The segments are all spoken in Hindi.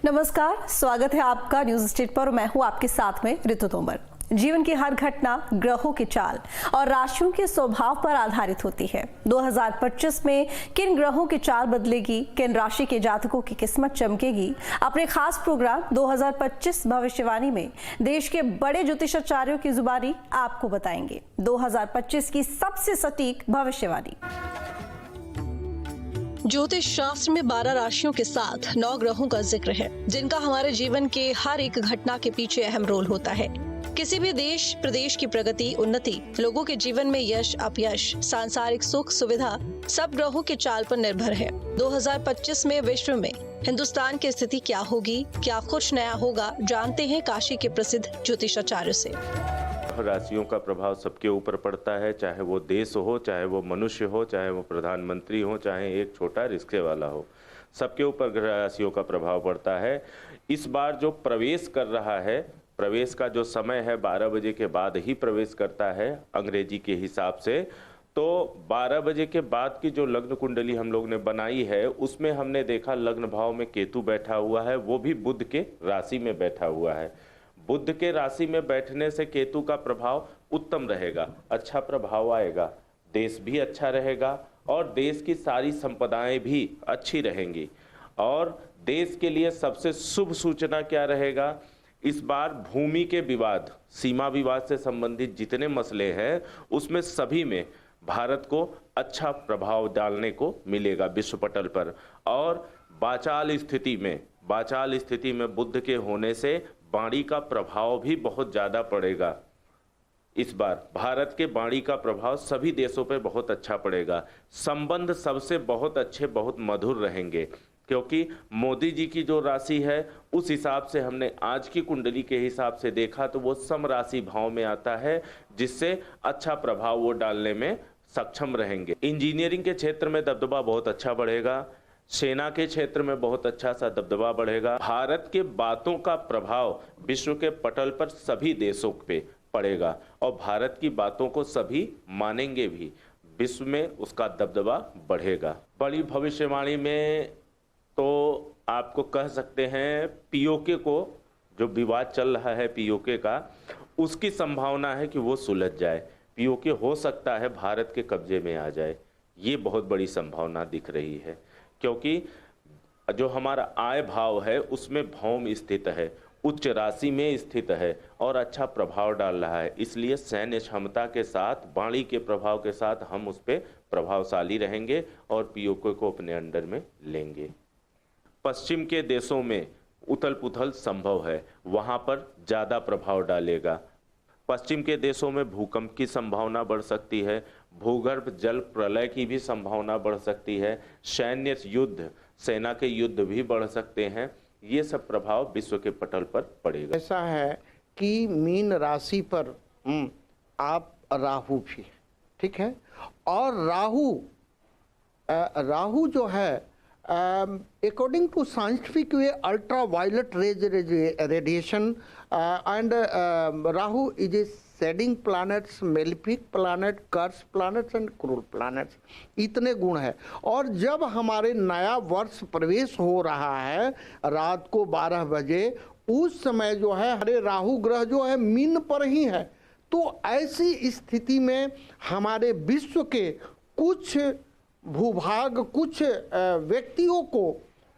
नमस्कार, स्वागत है आपका न्यूज स्टेट पर। मैं हूं आपके साथ में ऋतु तोमर। जीवन की हर घटना ग्रहों की चाल और राशियों के स्वभाव पर आधारित होती है। 2025 में किन ग्रहों की चाल बदलेगी, किन राशि के जातकों की किस्मत चमकेगी, अपने खास प्रोग्राम 2025 भविष्यवाणी में देश के बड़े ज्योतिषाचार्यों की जुबानी आपको बताएंगे 2025 की सबसे सटीक भविष्यवाणी। ज्योतिष शास्त्र में 12 राशियों के साथ 9 ग्रहों का जिक्र है, जिनका हमारे जीवन के हर एक घटना के पीछे अहम रोल होता है। किसी भी देश प्रदेश की प्रगति, उन्नति, लोगों के जीवन में यश, अपयश, सांसारिक सुख सुविधा सब ग्रहों की चाल पर निर्भर है। 2025 में विश्व में हिंदुस्तान की स्थिति क्या होगी, क्या कुछ नया होगा, जानते हैं काशी के प्रसिद्ध ज्योतिषाचार्य से। राशियों का प्रभाव सबके ऊपर पड़ता है, चाहे वो देश हो, चाहे वो मनुष्य हो, चाहे वो प्रधानमंत्री हो, चाहे एक छोटा रिक्शे वाला हो, सबके ऊपर राशियों का प्रभाव पड़ता है। इस बार जो प्रवेश कर रहा है, प्रवेश का जो समय है 12 बजे के बाद ही प्रवेश करता है अंग्रेजी के हिसाब से। तो 12 बजे के बाद की जो लग्न कुंडली हम लोग ने बनाई है, उसमें हमने देखा लग्न भाव में केतु बैठा हुआ है, वो भी बुध के राशि में बैठा हुआ है। बुध के राशि में बैठने से केतु का प्रभाव उत्तम रहेगा, अच्छा प्रभाव आएगा, देश भी अच्छा रहेगा और देश की सारी संपदाएं भी अच्छी रहेंगी। और देश के लिए सबसे शुभ सूचना क्या रहेगा, इस बार भूमि के विवाद, सीमा विवाद से संबंधित जितने मसले हैं, उसमें सभी में भारत को अच्छा प्रभाव डालने को मिलेगा विश्व पटल पर। और बाचाल स्थिति में बुध के होने से वाणी का प्रभाव भी बहुत ज़्यादा पड़ेगा। इस बार भारत के वाणी का प्रभाव सभी देशों पर बहुत अच्छा पड़ेगा। संबंध सबसे बहुत अच्छे, बहुत मधुर रहेंगे, क्योंकि मोदी जी की जो राशि है उस हिसाब से हमने आज की कुंडली के हिसाब से देखा तो वो सम राशि भाव में आता है, जिससे अच्छा प्रभाव वो डालने में सक्षम रहेंगे। इंजीनियरिंग के क्षेत्र में दबदबा बहुत अच्छा बढ़ेगा, सेना के क्षेत्र में बहुत अच्छा सा दबदबा बढ़ेगा। भारत के बातों का प्रभाव विश्व के पटल पर सभी देशों पे पड़ेगा और भारत की बातों को सभी मानेंगे भी, विश्व में उसका दबदबा बढ़ेगा। बड़ी भविष्यवाणी में तो आपको कह सकते हैं पीओके को, जो विवाद चल रहा है पीओके का, उसकी संभावना है कि वो सुलझ जाए। पीओके हो सकता है भारत के कब्जे में आ जाए, ये बहुत बड़ी संभावना दिख रही है, क्योंकि जो हमारा आय भाव है उसमें भौम स्थित है, उच्च राशि में स्थित है और अच्छा प्रभाव डाल रहा है। इसलिए सैन्य क्षमता के साथ, वाणी के प्रभाव के साथ हम उस पर प्रभावशाली रहेंगे और पीओके को अपने अंडर में लेंगे। पश्चिम के देशों में उथल पुथल संभव है, वहाँ पर ज़्यादा प्रभाव डालेगा। पश्चिम के देशों में भूकंप की संभावना बढ़ सकती है, भूगर्भ जल प्रलय की भी संभावना बढ़ सकती है, सैन्य युद्ध, सेना के युद्ध भी बढ़ सकते हैं। ये सब प्रभाव विश्व के पटल पर पड़ेगा। ऐसा है कि मीन राशि पर आप राहु भी, ठीक है, और राहु जो है according to scientific way, ultraviolet rays radiation and Rahu is a shedding planets, malefic planet, curse planets and cruel planets, इतने गुण है। और जब हमारे नया वर्ष प्रवेश हो रहा है रात को 12 बजे, उस समय जो है हरे राहु ग्रह जो है मीन पर ही है। तो ऐसी स्थिति में हमारे विश्व के कुछ भूभाग, कुछ व्यक्तियों को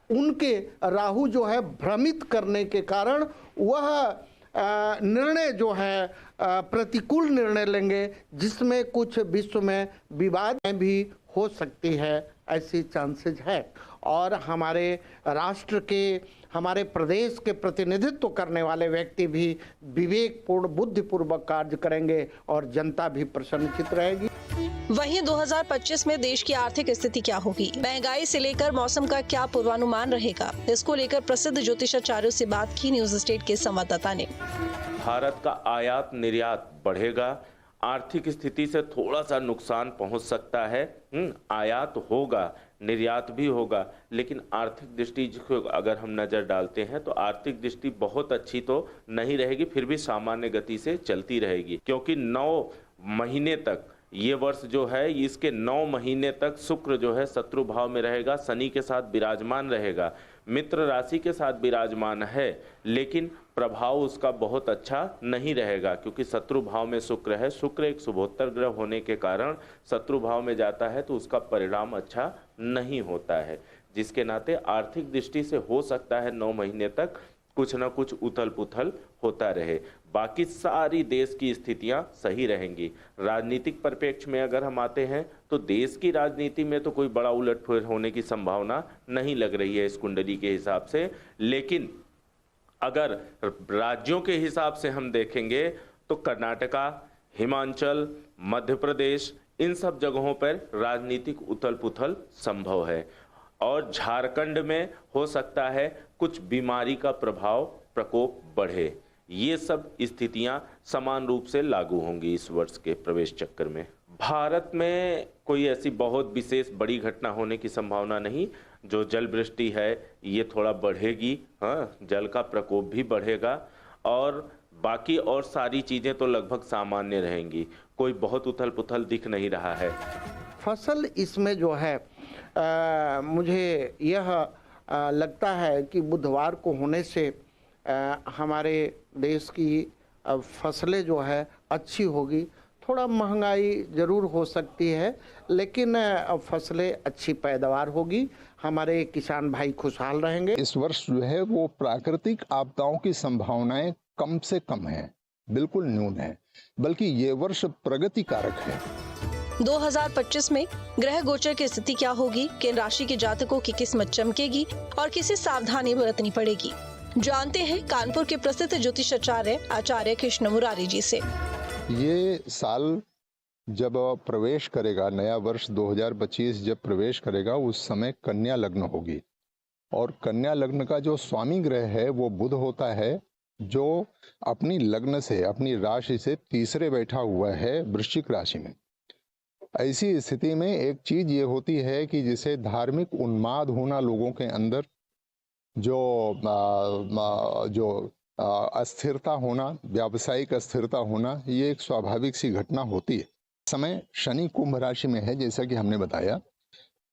उनके राहु जो है भ्रमित करने के कारण वह निर्णय जो है प्रतिकूल निर्णय लेंगे, जिसमें कुछ विश्व में विवाद भी हो सकती है, ऐसी चांसेस है। और हमारे राष्ट्र के, हमारे प्रदेश के प्रतिनिधित्व करने वाले व्यक्ति भी विवेकपूर्ण, बुद्धिपूर्वक कार्य करेंगे और जनता भी प्रसन्नचित रहेगी। वहीं 2025 में देश की आर्थिक स्थिति क्या होगी, महंगाई से लेकर मौसम का क्या पूर्वानुमान रहेगा, इसको लेकर प्रसिद्ध ज्योतिषाचार्यों से बात की न्यूज स्टेट के संवाददाता ने। भारत का आयात निर्यात बढ़ेगा, आर्थिक स्थिति से थोड़ा सा नुकसान पहुंच सकता है। आयात होगा, निर्यात भी होगा, लेकिन आर्थिक दृष्टि को अगर हम नज़र डालते हैं तो आर्थिक दृष्टि बहुत अच्छी तो नहीं रहेगी, फिर भी सामान्य गति से चलती रहेगी, क्योंकि 9 महीने तक ये वर्ष जो है इसके 9 महीने तक शुक्र जो है शत्रु भाव में रहेगा, शनि के साथ विराजमान रहेगा, मित्र राशि के साथ विराजमान है, लेकिन प्रभाव उसका बहुत अच्छा नहीं रहेगा क्योंकि शत्रु भाव में शुक्र है। शुक्र एक शुभोत्तर ग्रह होने के कारण शत्रु भाव में जाता है तो उसका परिणाम अच्छा नहीं होता है, जिसके नाते आर्थिक दृष्टि से हो सकता है 9 महीने तक कुछ ना कुछ उथल पुथल होता रहे। बाकी सारी देश की स्थितियां सही रहेंगी। राजनीतिक परिप्रेक्ष्य में अगर हम आते हैं तो देश की राजनीति में तो कोई बड़ा उलटफेर होने की संभावना नहीं लग रही है इस कुंडली के हिसाब से, लेकिन अगर राज्यों के हिसाब से हम देखेंगे तो कर्नाटका, हिमाचल, मध्य प्रदेश, इन सब जगहों पर राजनीतिक उथल पुथल संभव है और झारखंड में हो सकता है कुछ बीमारी का प्रकोप बढ़े। ये सब स्थितियां समान रूप से लागू होंगी इस वर्ष के प्रवेश चक्र में। भारत में कोई ऐसी बहुत विशेष बड़ी घटना होने की संभावना नहीं। जो जल वृष्टि है ये थोड़ा बढ़ेगी, हाँ, जल का प्रकोप भी बढ़ेगा और बाकी और सारी चीजें तो लगभग सामान्य रहेंगी। कोई बहुत उथल पुथल दिख नहीं रहा है। फसल इसमें जो है मुझे यह लगता है कि बुधवार को होने से हमारे देश की फसलें जो है अच्छी होगी। थोड़ा महंगाई ज़रूर हो सकती है लेकिन फसलें अच्छी पैदावार होगी, हमारे किसान भाई खुशहाल रहेंगे। इस वर्ष जो है वो प्राकृतिक आपदाओं की संभावनाएं कम से कम है, बिल्कुल न्यून है, बल्कि ये वर्ष प्रगति कारक है। 2025 में ग्रह गोचर की स्थिति क्या होगी, किन राशि के जातकों की किस्मत चमकेगी और किसे सावधानी बरतनी पड़ेगी, जानते हैं कानपुर के प्रसिद्ध ज्योतिषाचार्य आचार्य कृष्ण मुरारी जी से। ये साल जब प्रवेश करेगा, नया वर्ष 2025 जब प्रवेश करेगा, उस समय कन्या लग्न होगी और कन्या लग्न का जो स्वामी ग्रह है वो बुध होता है, जो अपनी लग्न से, अपनी राशि से तीसरे बैठा हुआ है वृश्चिक राशि में। ऐसी स्थिति में एक चीज ये होती है कि जिसे धार्मिक उन्माद होना लोगों के अंदर, जो अस्थिरता होना, व्यावसायिक अस्थिरता होना, ये एक स्वाभाविक सी घटना होती है। समय शनि कुंभ राशि में है, जैसा कि हमने बताया।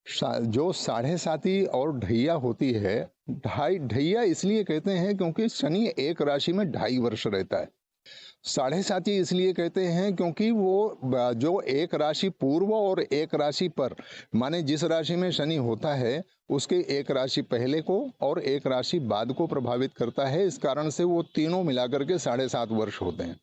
जो 7.5 और ढैया होती है, ढैया इसलिए कहते हैं क्योंकि शनि एक राशि में 2.5 वर्ष रहता है। 7.5 इसलिए कहते हैं क्योंकि वो जो एक राशि पूर्व और एक राशि पर, माने जिस राशि में शनि होता है उसके एक राशि पहले को और एक राशि बाद को प्रभावित करता है। इस कारण से वो तीनों मिलाकर के 7.5 वर्ष होते हैं।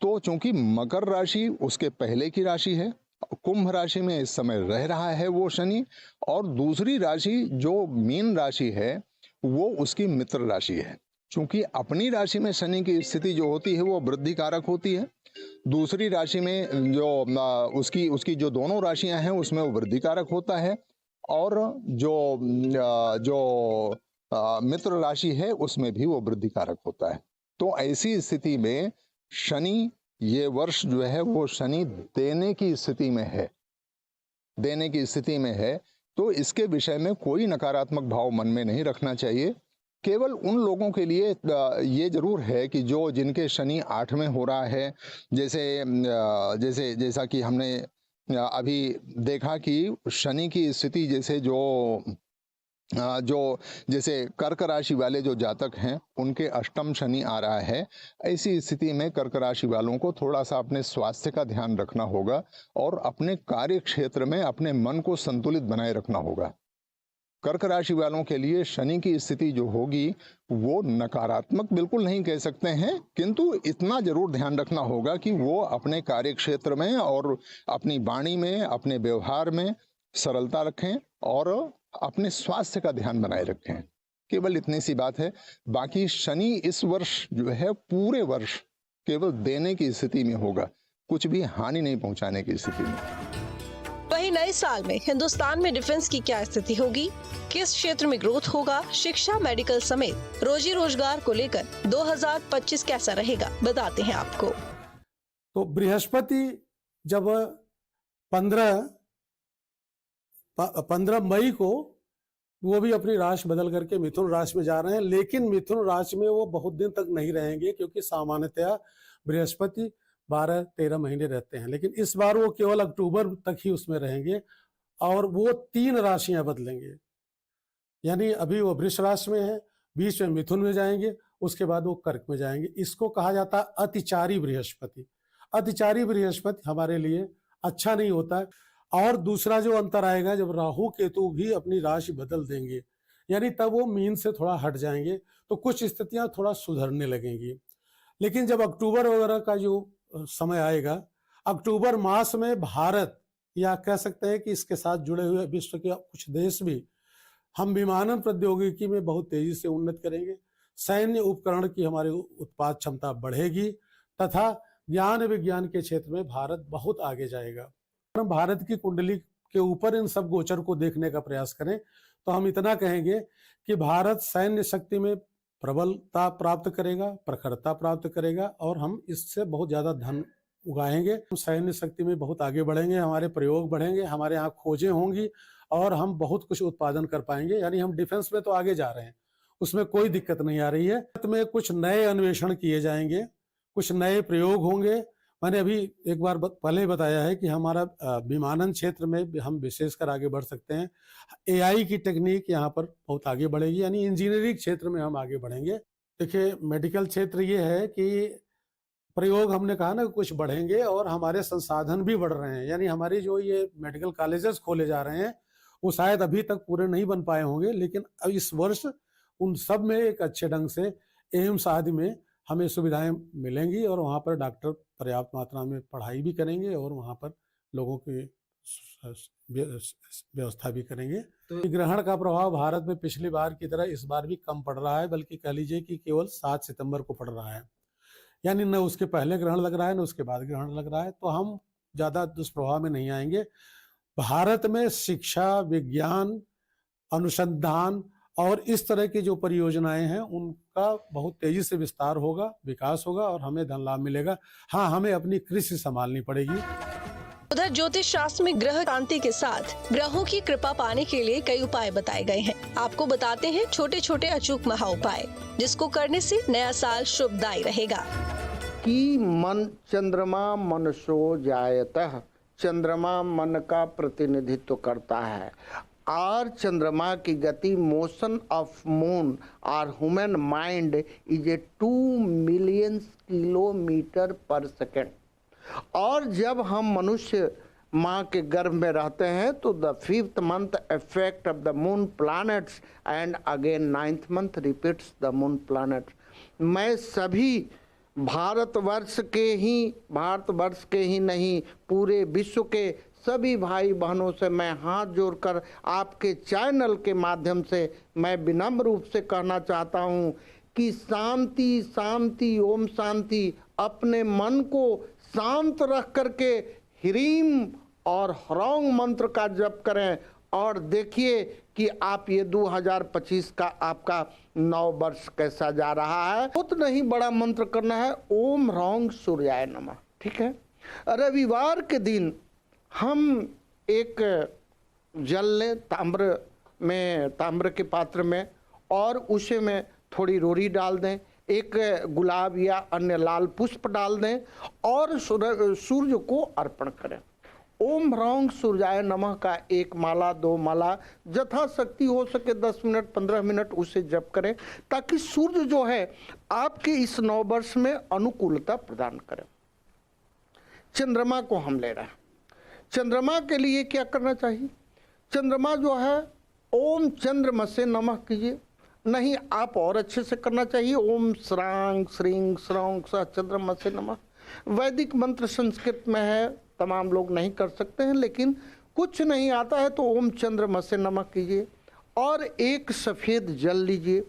तो चूंकि मकर राशि उसके पहले की राशि है, कुंभ राशि में इस समय रह रहा है वो शनि, और दूसरी राशि जो मीन राशि है वो उसकी मित्र राशि है। चूंकि अपनी राशि में शनि की स्थिति जो होती है वो वृद्धि कारक होती है, दूसरी राशि में जो उसकी जो दोनों राशियां हैं उसमें वो वृद्धि कारक होता है, और जो मित्र राशि है उसमें भी वो वृद्धि कारक होता है। तो ऐसी स्थिति में शनि, ये वर्ष जो है वो शनि देने की स्थिति में है, देने की स्थिति में है। तो इसके विषय में कोई नकारात्मक भाव मन में नहीं रखना चाहिए। केवल उन लोगों के लिए ये जरूर है कि जो जिनके शनि 8 में हो रहा है, जैसा कि हमने अभी देखा कि शनि की स्थिति जैसे कर्क राशि वाले जो जातक हैं उनके अष्टम शनि आ रहा है। ऐसी स्थिति में कर्क राशि वालों को थोड़ा सा अपने स्वास्थ्य का ध्यान रखना होगा और अपने कार्य क्षेत्र में अपने मन को संतुलित बनाए रखना होगा। कर्क राशि वालों के लिए शनि की स्थिति जो होगी वो नकारात्मक बिल्कुल नहीं कह सकते हैं, किंतु इतना जरूर ध्यान रखना होगा कि वो अपने कार्य क्षेत्र में और अपनी वाणी में, अपने व्यवहार में सरलता रखें और अपने स्वास्थ्य का ध्यान बनाए रखें। केवल इतनी सी बात है। बाकी शनि इस वर्ष जो है पूरे वर्ष केवल देने की स्थिति में होगा, कुछ भी हानि नहीं पहुंचाने की स्थिति में। वहीं नए साल में हिंदुस्तान में डिफेंस की क्या स्थिति होगी, किस क्षेत्र में ग्रोथ होगा, शिक्षा, मेडिकल समेत रोजी रोजगार को लेकर 2025 कैसा रहेगा, बताते हैं आपको। तो बृहस्पति जब 15 मई को वो भी अपनी राशि बदल करके मिथुन राशि में जा रहे हैं, लेकिन मिथुन राशि में वो बहुत दिन तक नहीं रहेंगे, क्योंकि सामान्यतया बृहस्पति 12-13 महीने रहते हैं, लेकिन इस बार वो केवल अक्टूबर तक ही उसमें रहेंगे और वो 3 राशियां बदलेंगे। यानी अभी वो वृष राशि में है, बीच में मिथुन में जाएंगे, उसके बाद वो कर्क में जाएंगे। इसको कहा जाता है अतिचारी बृहस्पति। अतिचारी बृहस्पति हमारे लिए अच्छा नहीं होता है। और दूसरा जो अंतर आएगा, जब राहु केतु भी अपनी राशि बदल देंगे, यानी तब वो मीन से थोड़ा हट जाएंगे, तो कुछ स्थितियां थोड़ा सुधरने लगेंगी। लेकिन जब अक्टूबर वगैरह का जो समय आएगा, अक्टूबर मास में भारत, या कह सकते हैं कि इसके साथ जुड़े हुए विश्व के कुछ देश भी, हम विमानन प्रौद्योगिकी में बहुत तेजी से उन्नत करेंगे। सैन्य उपकरण की हमारी उत्पाद क्षमता बढ़ेगी तथा ज्ञान विज्ञान के क्षेत्र में भारत बहुत आगे जाएगा। हम भारत की कुंडली के ऊपर इन सब गोचर को देखने का प्रयास करें तो हम इतना कहेंगे कि भारत सैन्य शक्ति में प्रबलता प्राप्त करेगा, प्रखरता प्राप्त करेगा और हम इससे बहुत ज्यादा धन उगाएंगे। हम सैन्य शक्ति में बहुत आगे बढ़ेंगे, हमारे प्रयोग बढ़ेंगे, हमारे यहाँ खोजें होंगी और हम बहुत कुछ उत्पादन कर पाएंगे। यानी हम डिफेंस में तो आगे जा रहे हैं, उसमें कोई दिक्कत नहीं आ रही है। में कुछ नए अन्वेषण किए जाएंगे, कुछ नए प्रयोग होंगे। मैंने अभी एक बार पहले बताया है कि हमारा विमानन क्षेत्र में हम विशेषकर आगे बढ़ सकते हैं। एआई की टेक्निक यहाँ पर बहुत आगे बढ़ेगी, यानी इंजीनियरिंग क्षेत्र में हम आगे बढ़ेंगे। देखिए, मेडिकल क्षेत्र ये है कि प्रयोग हमने कहा ना कुछ बढ़ेंगे और हमारे संसाधन भी बढ़ रहे हैं। यानी हमारी जो ये मेडिकल कॉलेजेस खोले जा रहे हैं वो शायद अभी तक पूरे नहीं बन पाए होंगे, लेकिन अब इस वर्ष उन सब में एक अच्छे ढंग से एम्स आदि में हमें सुविधाएं मिलेंगी और वहाँ पर डॉक्टर पर्याप्त मात्रा में पढ़ाई भी करेंगे और वहाँ पर लोगों की व्यवस्था भी करेंगे। तो ग्रहण का प्रभाव भारत में पिछली बार की तरह इस बार भी कम पड़ रहा है, बल्कि कह लीजिए कि केवल 7 सितंबर को पड़ रहा है। यानी न उसके पहले ग्रहण लग रहा है न उसके बाद ग्रहण लग रहा है, तो हम ज़्यादा दुष्प्रभाव में नहीं आएंगे। भारत में शिक्षा, विज्ञान, अनुसंधान और इस तरह की जो परियोजनाएं हैं उनका बहुत तेजी से विस्तार होगा, विकास होगा और हमें धन लाभ मिलेगा। हाँ, हमें अपनी कृषि संभालनी पड़ेगी। उधर ज्योतिष शास्त्र में ग्रह शांति के साथ ग्रहों की कृपा पाने के लिए कई उपाय बताए गए हैं। आपको बताते हैं छोटे छोटे अचूक महा उपाय, जिसको करने से नया साल शुभदायी रहेगा। कि मन चंद्रमा मनसो जायतः, चंद्रमा मन का प्रतिनिधित्व करता है और चंद्रमा की गति, मोशन ऑफ मून और human mind is a 2 million kilometre पर सेकेंड। और जब हम मनुष्य माँ के गर्भ में रहते हैं तो the 5th month effect of the moon planets and again 9th month repeats the moon planets. मैं सभी भारतवर्ष के ही नहीं, पूरे विश्व के सभी भाई बहनों से मैं हाथ जोड़कर आपके चैनल के माध्यम से मैं विनम्र रूप से कहना चाहता हूँ कि शांति शांति ओम शांति। अपने मन को शांत रख करके ह्रीम और ह्रौंग मंत्र का जप करें और देखिए कि आप ये 2025 का आपका नव वर्ष कैसा जा रहा है। बहुत नहीं बड़ा मंत्र करना है, ओम ह्रौंग सूर्याय नमः। ठीक है, रविवार के दिन हम एक जल लें ताम्र के पात्र में और उसे में थोड़ी रोरी डाल दें, एक गुलाब या अन्य लाल पुष्प डाल दें और सूर्य को अर्पण करें। ओम ह्रौंग सूर्याय नमः का 1 माला 2 माला यथाशक्ति हो सके 10 मिनट 15 मिनट उसे जप करें, ताकि सूर्य जो है आपके इस नव वर्ष में अनुकूलता प्रदान करें। चंद्रमा को हम ले रहे हैं। चंद्रमा के लिए क्या करना चाहिए? चंद्रमा जो है ओम चंद्रमसे नमः कीजिए, नहीं आप और अच्छे से करना चाहिए, ओम श्रांग श्रींग श्रौंग स चंद्रमसे नमः। वैदिक मंत्र संस्कृत में है, तमाम लोग नहीं कर सकते हैं, लेकिन कुछ नहीं आता है तो ओम चंद्रमसे नमः कीजिए और एक सफ़ेद जल लीजिए,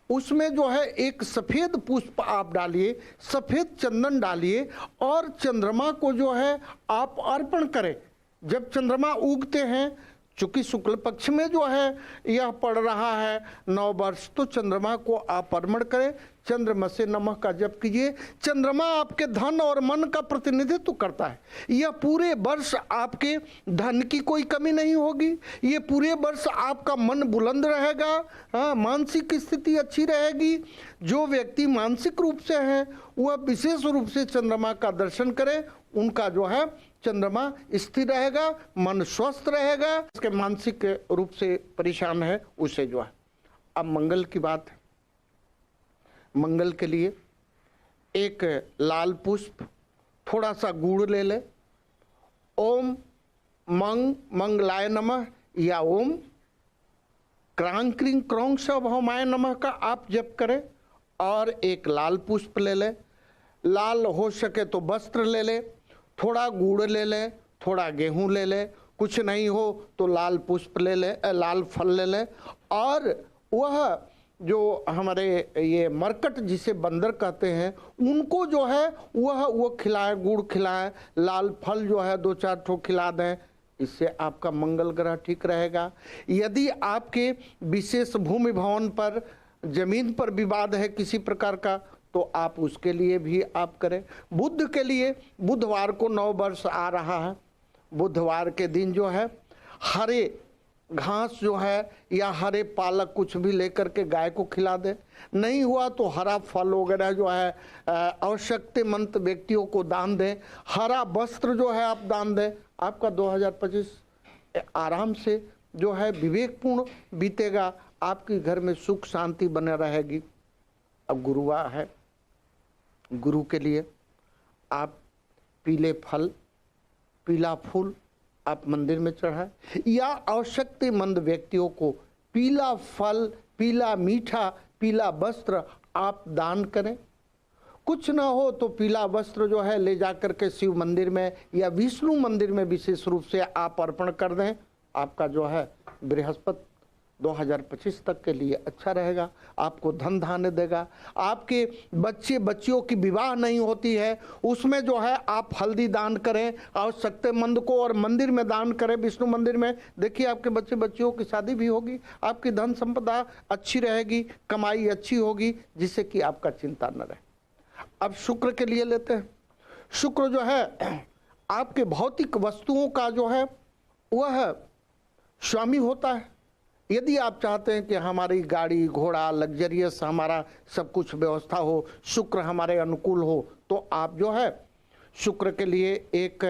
उसमें जो है एक सफ़ेद पुष्प आप डालिए, सफ़ेद चंदन डालिए और चंद्रमा को जो है आप अर्पण करें। जब चंद्रमा उगते हैं चूंकि शुक्ल पक्ष में जो है यह पड़ रहा है नव वर्ष, तो चंद्रमा को आप अर्पण करें, चंद्रमा से नमः का जप कीजिए। चंद्रमा आपके धन और मन का प्रतिनिधित्व करता है। यह पूरे वर्ष आपके धन की कोई कमी नहीं होगी, ये पूरे वर्ष आपका मन बुलंद रहेगा, हाँ, मानसिक स्थिति अच्छी रहेगी। जो व्यक्ति मानसिक रूप से है वह विशेष रूप से चंद्रमा का दर्शन करें, उनका जो है चंद्रमा स्थिर रहेगा, मन स्वस्थ रहेगा। इसके मानसिक रूप से परेशान है उसे जो है। अब मंगल की बात है। मंगल के लिए एक लाल पुष्प, थोड़ा सा गुड़ ले ले, ओम मंगलाय नमः या ओम क्रांग क्रिंग क्रौंग भौमाय नमः का आप जप करें, और एक लाल पुष्प ले ले। लाल हो सके तो वस्त्र ले ले, थोड़ा गुड़ ले ले, थोड़ा गेहूं ले ले, कुछ नहीं हो तो लाल पुष्प ले ले, लाल फल ले ले। और वह जो हमारे ये मरकट जिसे बंदर कहते हैं उनको जो है वो खिलाए, गुड़ खिलाए, लाल फल जो है 2-4 ठो खिला दें। इससे आपका मंगल ग्रह ठीक रहेगा। यदि आपके विशेष भूमि भवन पर, जमीन पर विवाद है किसी प्रकार का, तो आप उसके लिए भी आप करें। बुध के लिए, बुधवार को नव वर्ष आ रहा है, बुधवार के दिन जो है हरे घास जो है या हरे पालक कुछ भी लेकर के गाय को खिला दे। नहीं हुआ तो हरा फल वगैरह जो है आवश्यकतामंद व्यक्तियों को दान दें। हरा वस्त्र जो है आप दान दें। आपका 2025 आराम से जो है विवेकपूर्ण बीतेगा, आपके घर में सुख शांति बने रहेगी। अब गुरुवार है, गुरु के लिए आप पीले फल, पीला फूल आप मंदिर में चढ़ाएं, या आवश्यकतामंद व्यक्तियों को पीला फल, पीला मीठा, पीला वस्त्र आप दान करें। कुछ ना हो तो पीला वस्त्र जो है ले जाकर के शिव मंदिर में या विष्णु मंदिर में विशेष रूप से आप अर्पण कर दें। आपका जो है बृहस्पति 2025 तक के लिए अच्छा रहेगा, आपको धन धान्य देगा। आपके बच्चे बच्चियों की विवाह नहीं होती है, उसमें जो है आप हल्दी दान करें आवश्यकतामंद को, और मंदिर में दान करें, विष्णु मंदिर में। देखिए आपके बच्चे बच्चियों की शादी भी होगी, आपकी धन संपदा अच्छी रहेगी, कमाई अच्छी होगी, जिससे कि आपका चिंता न रहे। अब शुक्र के लिए लेते हैं। शुक्र जो है आपके भौतिक वस्तुओं का जो है वह स्वामी होता है। यदि आप चाहते हैं कि हमारी गाड़ी घोड़ा लग्जरियस हमारा सब कुछ व्यवस्था हो, शुक्र हमारे अनुकूल हो, तो आप जो है शुक्र के लिए एक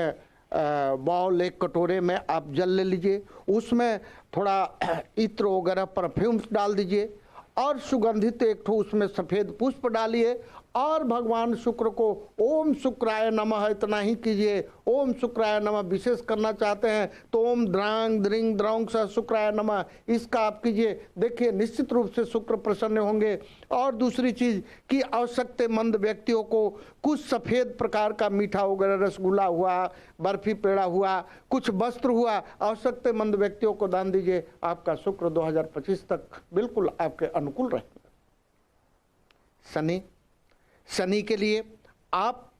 बाउल, एक कटोरे में आप जल ले लीजिए, उसमें थोड़ा इत्र वगैरह परफ्यूम्स डाल दीजिए, और सुगंधित एक ठो उसमें सफ़ेद पुष्प डालिए, और भगवान शुक्र को ओम शुक्राय नमः इतना ही कीजिए। ओम शुक्राय नमः विशेष करना चाहते हैं तो ओम द्रांग द्रिंग द्रौंग स शुक्राय नमः इसका आप कीजिए। देखिए निश्चित रूप से शुक्र प्रसन्न होंगे। और दूसरी चीज़ कि आवश्यकतामंद व्यक्तियों को कुछ सफ़ेद प्रकार का मीठा वगैरह, रसगुल्ला हुआ, बर्फी पेड़ा हुआ, कुछ वस्त्र हुआ, आवश्यकतामंद व्यक्तियों को दान दीजिए। आपका शुक्र 2025 तक बिल्कुल आपके अनुकूल रहेगा। शनि के लिए आप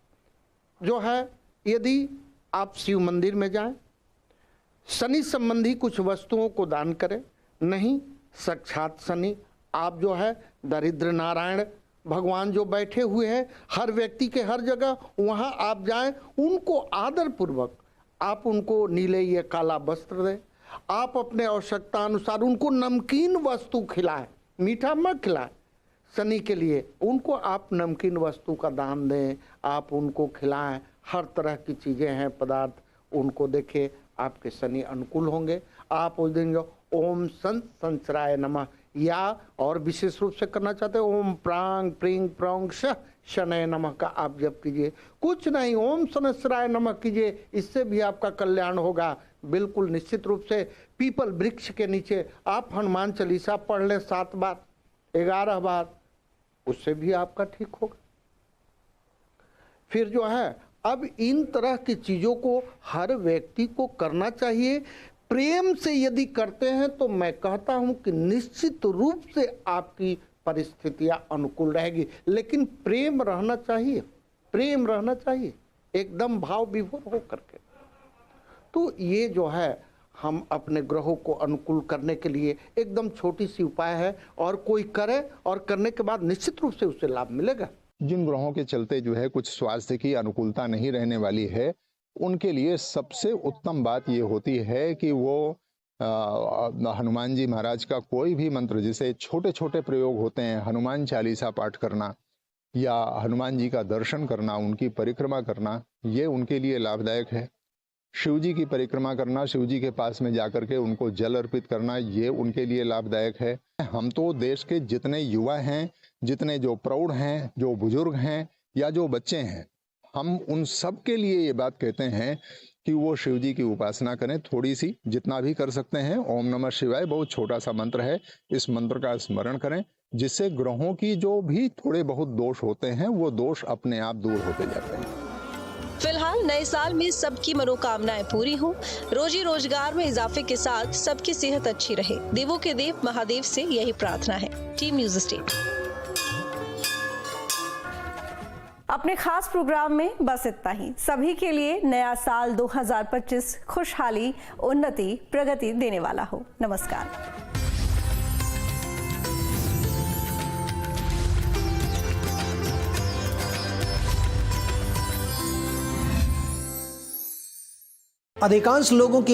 जो है यदि आप शिव मंदिर में जाएं, शनि संबंधी कुछ वस्तुओं को दान करें। नहीं साक्षात शनि आप जो है दरिद्र नारायण भगवान जो बैठे हुए हैं हर व्यक्ति के हर जगह, वहाँ आप जाएं, उनको आदर पूर्वक आप उनको नीले या काला वस्त्र दें। आप अपने आवश्यकता अनुसार उनको नमकीन वस्तु खिलाएं, मीठा मत खिलाएं। शनि के लिए उनको आप नमकीन वस्तु का दान दें, आप उनको खिलाएं, हर तरह की चीज़ें हैं पदार्थ उनको देखें, आपके शनि अनुकूल होंगे। आप उस दिन जो ओम संसराय नमः या और विशेष रूप से करना चाहते हैं ओम प्रांग प्रिंग प्रौंग शनय नमः का आप जप कीजिए। कुछ नहीं ओम संसराय नमः कीजिए, इससे भी आपका कल्याण होगा। बिल्कुल निश्चित रूप से पीपल वृक्ष के नीचे आप हनुमान चालीसा पढ़ लें 7 बार 11 बार, उससे भी आपका ठीक होगा। फिर जो है अब इन तरह की चीज़ों को हर व्यक्ति को करना चाहिए। प्रेम से यदि करते हैं तो मैं कहता हूं कि निश्चित रूप से आपकी परिस्थितियां अनुकूल रहेगी। लेकिन प्रेम रहना चाहिए, प्रेम रहना चाहिए एकदम भाव विभोर हो करके। तो ये जो है हम अपने ग्रहों को अनुकूल करने के लिए एकदम छोटी सी उपाय है, और कोई करे और करने के बाद निश्चित रूप से उससे लाभ मिलेगा। जिन ग्रहों के चलते जो है कुछ स्वास्थ्य की अनुकूलता नहीं रहने वाली है, उनके लिए सबसे उत्तम बात ये होती है कि वो हनुमान जी महाराज का कोई भी मंत्र, जिसे छोटे छोटे प्रयोग होते हैं, हनुमान चालीसा पाठ करना या हनुमान जी का दर्शन करना, उनकी परिक्रमा करना, ये उनके लिए लाभदायक है। शिव जी की परिक्रमा करना, शिव जी के पास में जाकर के उनको जल अर्पित करना, ये उनके लिए लाभदायक है। हम तो देश के जितने युवा हैं, जितने जो प्रौढ़ हैं, जो बुजुर्ग हैं या जो बच्चे हैं, हम उन सब के लिए ये बात कहते हैं कि वो शिव जी की उपासना करें, थोड़ी सी, जितना भी कर सकते हैं। ओम नमः शिवाय बहुत छोटा सा मंत्र है, इस मंत्र का स्मरण करें, जिससे ग्रहों की जो भी थोड़े बहुत दोष होते हैं वो दोष अपने आप दूर होते जाते हैं। फिलहाल नए साल में सबकी मनोकामनाएं पूरी हों, रोजी रोजगार में इजाफे के साथ सबकी सेहत अच्छी रहे, देवों के देव महादेव से यही प्रार्थना है। Team news state. अपने खास प्रोग्राम में बस इतना ही। सभी के लिए नया साल 2025 खुशहाली, उन्नति, प्रगति देने वाला हो। नमस्कार। अधिकांश लोगों की